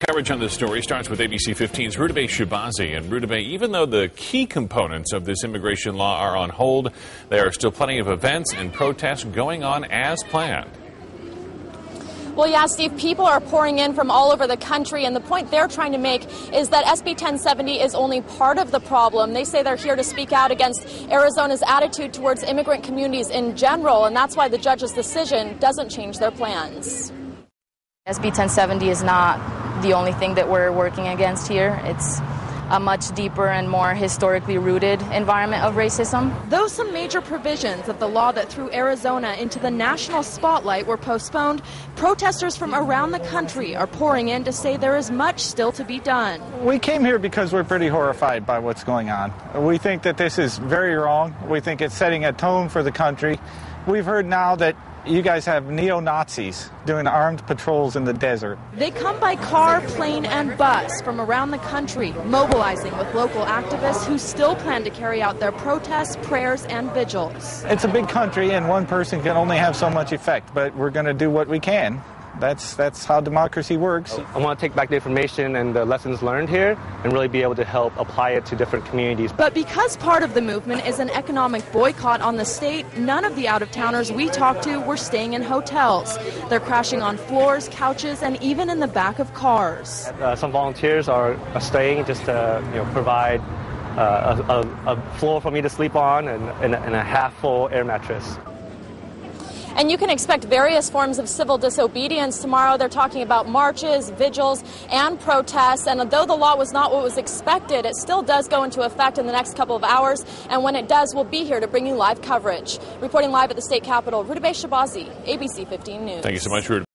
Coverage on this story starts with ABC 15's Rudabeh Shabazi. And Rudabeh, even though the key components of this immigration law are on hold, there are still plenty of events and protests going on as planned. Well, yeah, Steve, people are pouring in from all over the country, and the point they're trying to make is that SB1070 is only part of the problem. They say they're here to speak out against Arizona's attitude towards immigrant communities in general, and that's why the judge's decision doesn't change their plans. SB1070 is not the only thing that we're working against here. It's a much deeper and more historically rooted environment of racism. Though some major provisions of the law that threw Arizona into the national spotlight were postponed, protesters from around the country are pouring in to say there is much still to be done. We came here because we're pretty horrified by what's going on. We think that this is very wrong. We think it's setting a tone for the country. We've heard now that you guys have neo-Nazis doing armed patrols in the desert. They come by car, plane, and bus from around the country, mobilizing with local activists who still plan to carry out their protests, prayers, and vigils. It's a big country, and one person can only have so much effect, but we're going to do what we can. That's how democracy works. I want to take back the information and the lessons learned here and really be able to help apply it to different communities. But because part of the movement is an economic boycott on the state, none of the out-of-towners we talked to were staying in hotels. They're crashing on floors, couches, and even in the back of cars. Some volunteers are staying just to provide a floor for me to sleep on and a half-full air mattress. And you can expect various forms of civil disobedience tomorrow. They're talking about marches, vigils, and protests. And though the law was not what was expected, it still does go into effect in the next couple of hours. And when it does, we'll be here to bring you live coverage. Reporting live at the state capitol, Rudabeh Shabazi, ABC 15 News. Thank you so much, Rudabeh.